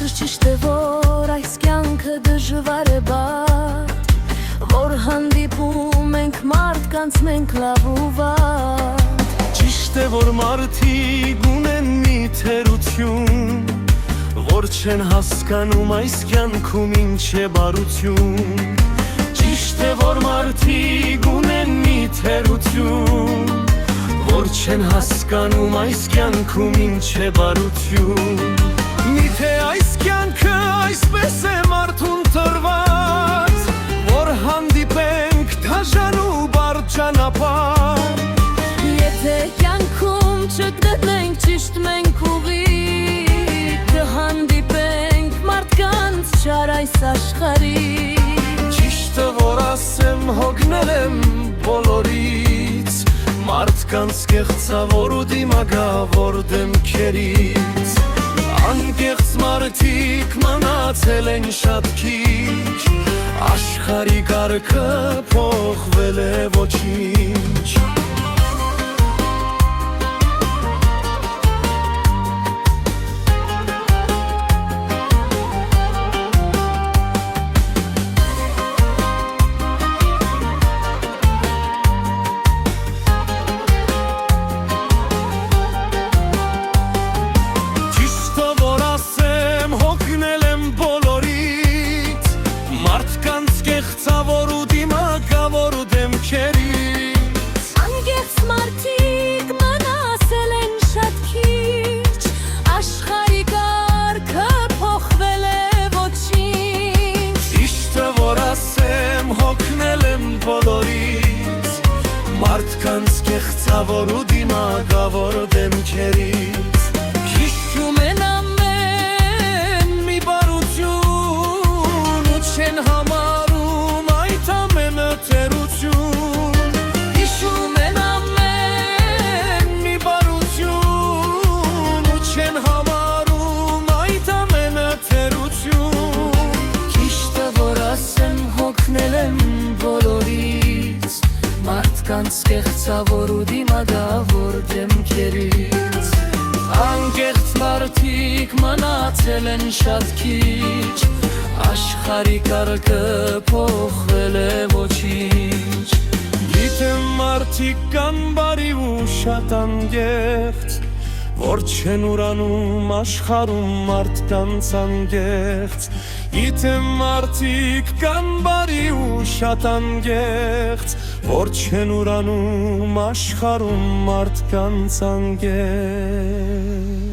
Ճիշտ է, որ այս կյանքը դժվար է բարդ, որ հանդիպում ենք մարդկանց մենք լավ ու վատ։ Ճիշտ է, որ մարդիկ ունեն մի թերություն, որ չեն հասկանում այս կյանքում ինչ է բարություն։ Ճիշտ է, որ մարդիկ ունեն մի թերություն, որ չեն հասկանում այս կյանքում ինչ է բարություն։ Միթե այս կյանքը այսպես է մարդուն տրված, որ հանդիպենք դաժան ու բարդ ճանապարհ։ Եթե կյանքում չգտնենք ճիշտ մենք ուղի, կհանդիպենք մարդկանց չար այս աշխարհի։ Ճիշտը որ ասեմ, հոգնել եմ բոլորից, մարդկանց կեղծավոր ու դիմագավոր դեմքերից։ Անկեղծ մարդիկ մնացել են շատ քիչ, աշխարհի կարգը փոխվել է ոչինչ։ Անկեղծ մարդիկ մնացել են շատ քիչ, աշխարհի կարգը փոխվել է ոչինչ։ Ճիշտը որ ասեմ, հոգնել եմ բոլորից, մարդկանց կեղծավոր ու դիմագավոր դեմքերից։ Հիշում են ամեն մի բարություն, ու չեն համարում այդ ամենը թերություն։ Հիշում են ամեն մի բարություն, ու չեն համարում այդ ամենը թերություն։ Ճիշտը որ ասեմ, հոգնել եմ բոլորից, մարդկանց կեղծավոր ու դիմագավոր դեմքերից։ Անկեղծ մարդիկ մնացել են շատ քիչ, աշխարհի կարգը փոխվել է ոչինչ։ Գիտեմ մարդիկ կան բարի ու շատ անկեղծ, որ չեն ուրանում աշխարհում մարդկանց անկեղծ։ Գիտեմ մարդիկ կան բարի ու շատ անկեղծ, որ չեն ուրանում աշխարհում մարդկանց անկեղծ։